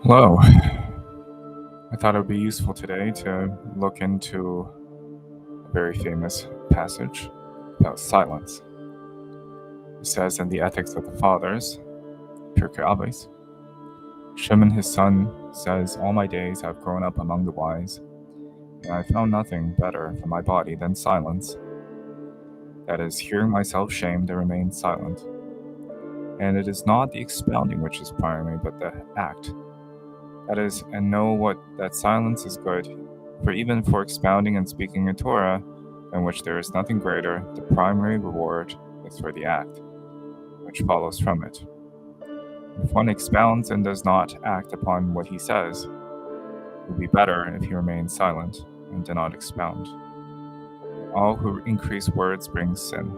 Hello. I thought it would be useful today to look into a very famous passage about silence. It says in the Ethics of the Fathers, Pirkei Avos, Shimon his son says, "All my days I have grown up among the wise, and I have found nothing better for my body than silence. That is, hearing myself shamed and remain silent. And it is not the expounding which is primary, but the act. That is, and know what that silence is good, for even for expounding and speaking a Torah, in which there is nothing greater, the primary reward is for the act, which follows from it. If one expounds and does not act upon what he says, it would be better if he remained silent and did not expound. All who increase words bring sin.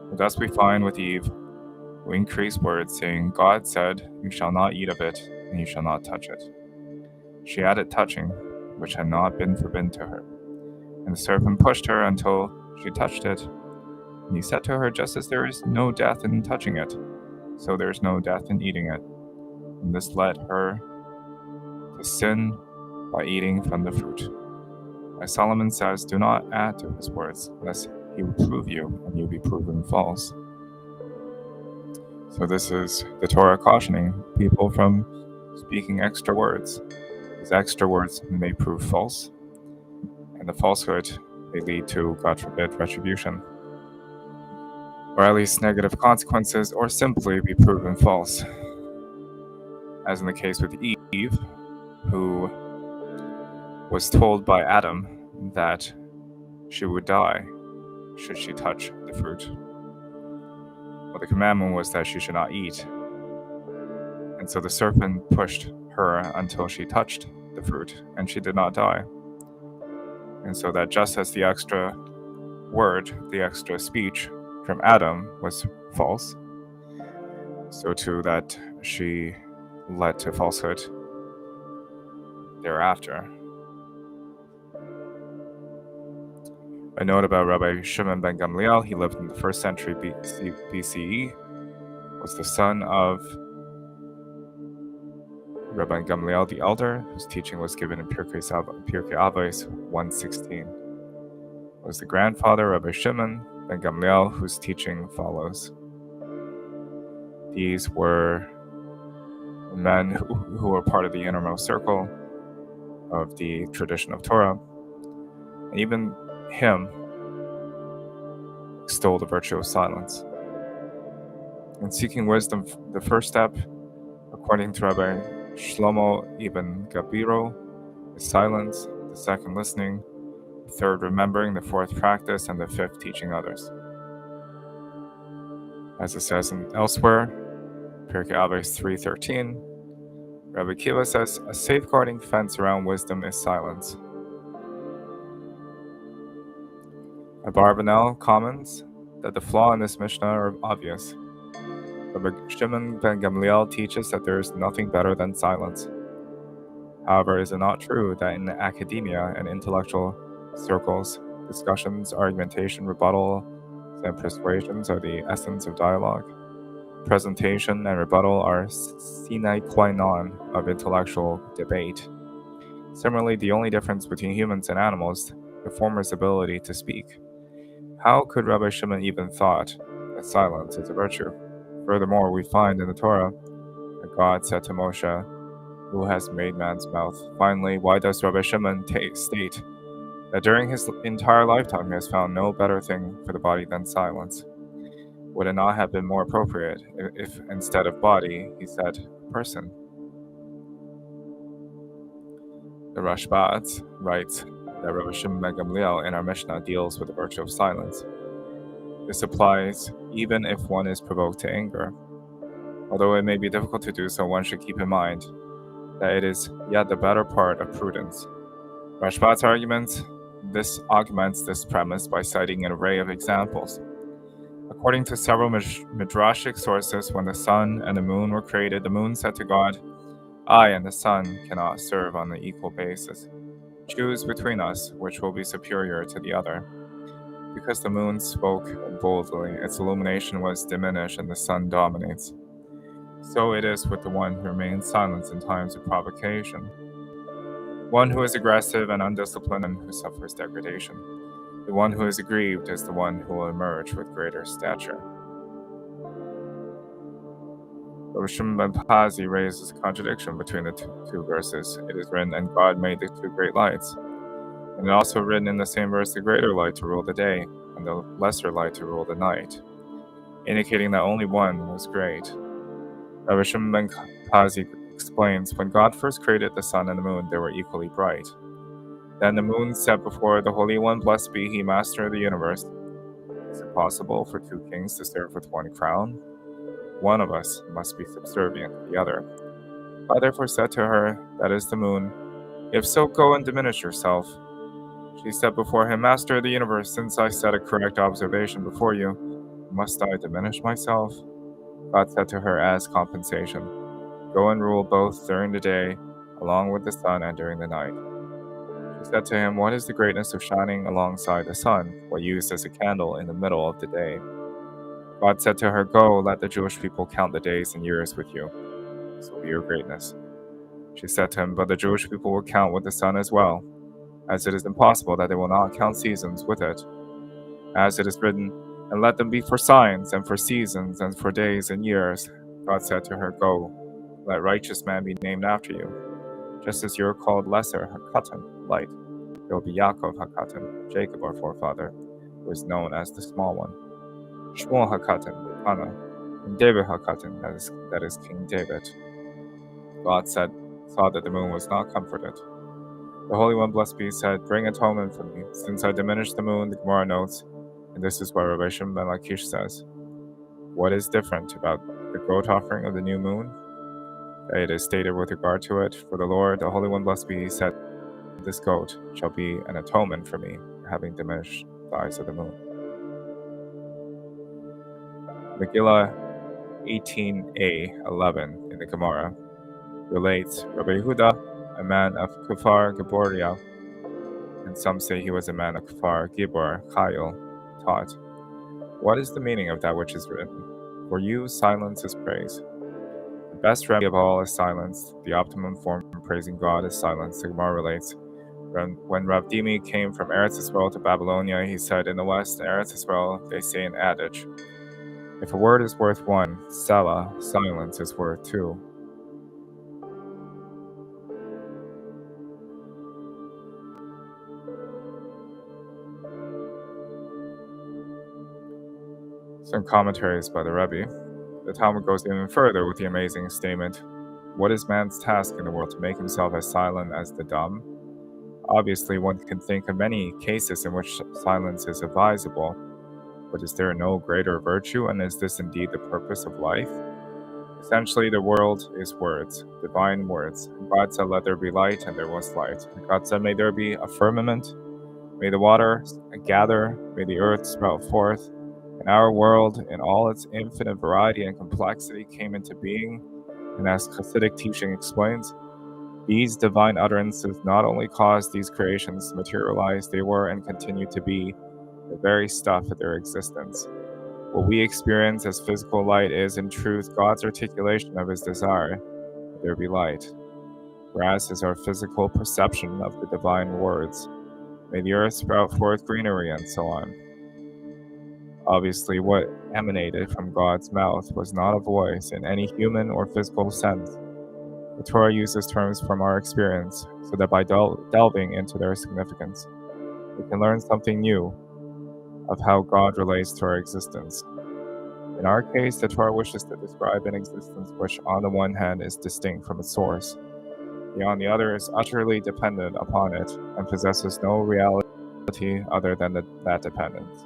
And thus we find with Eve, who increased words, saying, God said, you shall not eat of it, and you shall not touch it. She added touching, which had not been forbidden to her. And the serpent pushed her until she touched it. And he said to her, just as there is no death in touching it, so there is no death in eating it. And this led her to sin by eating from the fruit. As Solomon says, do not add to his words, lest he reprove you, and you be proven false. So this is the Torah cautioning people from speaking extra words. These extra words may prove false, and the falsehood may lead to, God forbid, retribution, or at least negative consequences, or simply be proven false. As in the case with Eve, who was told by Adam that she would die should she touch the fruit. Well, the commandment was that she should not eat. And so the serpent pushed her until she touched the fruit, and she did not die. And so that just as the extra word, the extra speech from Adam was false, so too that she led to falsehood thereafter. A note about Rabbi Shimon ben Gamliel, he lived in the 1st century BCE, was the son of Rabbi Gamliel the Elder, whose teaching was given in Pirkei Avos 1:16. Was the grandfather Rabbi Shimon ben Gamliel, whose teaching follows. These were men who were part of the innermost circle of the tradition of Torah. And even him extolled the virtue of silence. In seeking wisdom, the first step, according to Rabbi Shlomo ibn Gabiro, is silence, the second listening, the third remembering, the fourth practice, and the fifth teaching others. As it says elsewhere, Pirkei Avos 3:13, Rabbi Kiva says, a safeguarding fence around wisdom is silence. Abarbanel comments that the flaw in this Mishnah are obvious. Rabbi Shimon ben Gamliel teaches that there is nothing better than silence. However, is it not true that in academia and intellectual circles, discussions, argumentation, rebuttal, and persuasions are the essence of dialogue? Presentation and rebuttal are sine qua non of intellectual debate. Similarly, the only difference between humans and animals, the former's ability to speak. How could Rabbi Shimon even thought that silence is a virtue? Furthermore, we find in the Torah that God said to Moshe, who has made man's mouth. Finally, why does Rabbi Shimon state that during his entire lifetime he has found no better thing for the body than silence? Would it not have been more appropriate if instead of body, he said person? The Rashbat writes that Rabbi Shimon ben Gamliel in our Mishnah deals with the virtue of silence. This applies even if one is provoked to anger. Although it may be difficult to do so, one should keep in mind that it is yet the better part of prudence. Rashbat's argument, this augments this premise by citing an array of examples. According to several midrashic sources, when the sun and the moon were created, the moon said to God, I and the sun cannot serve on an equal basis. Choose between us which will be superior to the other. Because the moon spoke boldly, its illumination was diminished and the sun dominates. So it is with the one who remains silent in times of provocation. One who is aggressive and undisciplined and who suffers degradation. The one who is aggrieved is the one who will emerge with greater stature. Rabbi Shimon ben Pazi raises a contradiction between the two verses. It is written, and God made the two great lights. And it also written in the same verse, the greater light to rule the day, and the lesser light to rule the night, indicating that only one was great. Rabbi Shimon ben Pazi explains, when God first created the sun and the moon, they were equally bright. Then the moon said before the Holy One, blessed be he, master of the universe. Is it possible for two kings to serve with one crown? One of us must be subservient to the other. God therefore said to her, that is the moon, if so, go and diminish yourself. She said before him, master of the universe, since I set a correct observation before you, must I diminish myself? God said to her as compensation, go and rule both during the day, along with the sun, and during the night. She said to him, what is the greatness of shining alongside the sun, what used as a candle in the middle of the day? God said to her, go, let the Jewish people count the days and years with you. This will be your greatness. She said to him, but the Jewish people will count with the sun as well, as it is impossible that they will not count seasons with it. As it is written, and let them be for signs, and for seasons, and for days and years. God said to her, go, let righteous man be named after you. Just as you are called lesser, Hakatan, light, there will be Yaakov Hakatan, Jacob our forefather, who is known as the small one. Shmuel Hakatan, Hannah, and David Hakatan, that is King David. God saw that the moon was not comforted. The Holy One, blessed be, said, bring atonement for me, since I diminished the moon, the Gemara notes, and this is what Rabbi Shimon ben Lakish says. What is different about the goat offering of the new moon? It is stated with regard to it, for the Lord, the Holy One, blessed be, said, this goat shall be an atonement for me, having diminished the eyes of the moon. Megillah 18a 11 in the Gemara relates, Rabbi Yehuda, a man of Kufar Giboria, and some say he was a man of Kufar Gibor Chayil, taught, what is the meaning of that which is written? For you, silence is praise. The best remedy of all is silence. The optimum form of praising God is silence. The Gemara relates, when Rav Dimi came from Eretz Yisrael to Babylonia, he said, in the West, in Eretz Yisrael, they say an adage, if a word is worth one, Salah, silence is worth two. Some commentaries by the Rebbe. The Talmud goes even further with the amazing statement, what is man's task in the world to make himself as silent as the dumb? Obviously, one can think of many cases in which silence is advisable, but is there no greater virtue, and is this indeed the purpose of life? Essentially, the world is words, divine words. God said, let there be light, and there was light. God said, may there be a firmament, may the waters gather, may the earth sprout forth. And our world, in all its infinite variety and complexity, came into being. And as Hasidic teaching explains, these divine utterances not only caused these creations to materialize, they were and continue to be the very stuff of their existence. What we experience as physical light is, in truth, God's articulation of his desire that there be light. Grass is our physical perception of the divine words. May the earth sprout forth greenery, and so on. Obviously, what emanated from God's mouth was not a voice in any human or physical sense. The Torah uses terms from our experience, so that by delving into their significance, we can learn something new of how God relates to our existence. In our case, the Torah wishes to describe an existence which, on the one hand, is distinct from its source, yet on the other is utterly dependent upon it, and possesses no reality other than that dependence.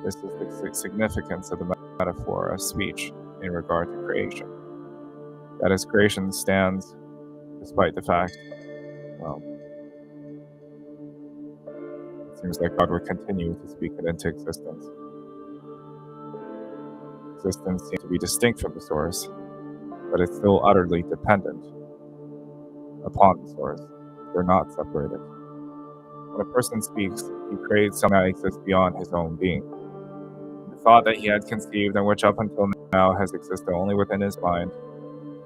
This is the significance of the metaphor of speech in regard to creation. That is, creation stands despite the fact, well, it seems like God would continue to speak it into existence. Existence seems to be distinct from the source, but it's still utterly dependent upon the source. They're not separated. When a person speaks, he creates something that exists beyond his own being. The thought that he had conceived and which up until now has existed only within his mind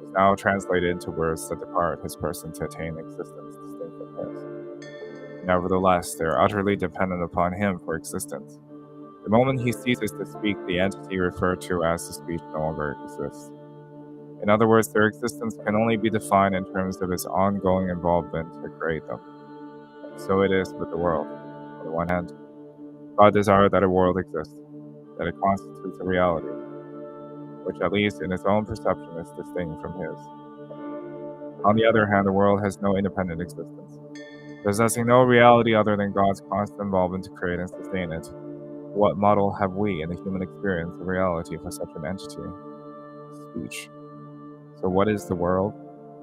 is now translated into words that depart his person to attain existence distinct from his. Nevertheless, they are utterly dependent upon him for existence. The moment he ceases to speak, the entity referred to as the speech no longer exists. In other words, their existence can only be defined in terms of his ongoing involvement to create them. So it is with the world. On the one hand, God desired that a world exists, that it constitutes a reality, which at least in its own perception is distinct from his. On the other hand, the world has no independent existence, possessing no reality other than God's constant involvement to create and sustain it. What model have we in the human experience of reality for such an entity? Speech. So what is the world?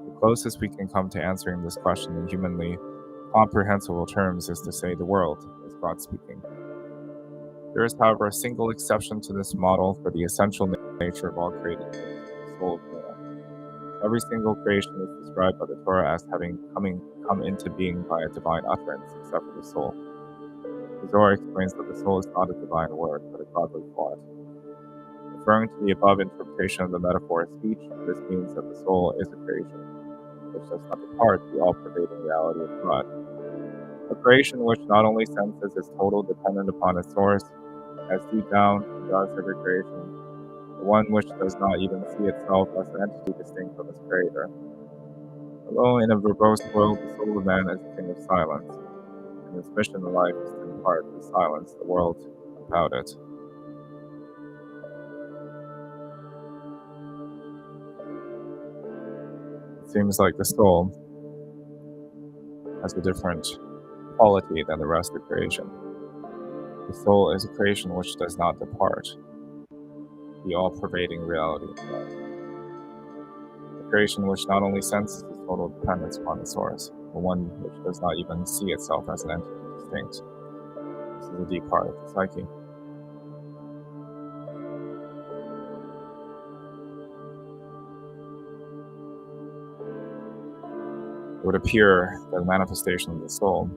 The closest we can come to answering this question in humanly comprehensible terms is to say the world is God speaking. There is, however, a single exception to this model for the essential nature of all created things, the soul of man. Every single creation is described by the Torah as having come into being by a divine utterance, except for the soul. The Zohar explains that the soul is not a divine word, but a godly thought. Referring to the above interpretation of the metaphor of speech, this means that the soul is a creation, which does not depart the all-pervading reality of God. A creation which not only senses its total dependent upon its source, as deep down does every creation, the one which does not even see itself as an entity distinct from its creator. Although in a verbose world, the soul of man is a thing of silence, and its mission in life is to impart the silence the world about it. It seems like the soul has a different quality than the rest of creation. The soul is a creation which does not depart the all-pervading reality of God. A creation which not only senses its total dependence upon its source, but one which does not even see itself as an entity distinct. This is a deep part of the psyche. It would appear that the manifestation of the soul,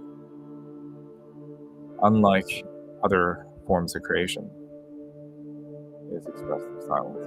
unlike other forms of creation, is expressed through silence.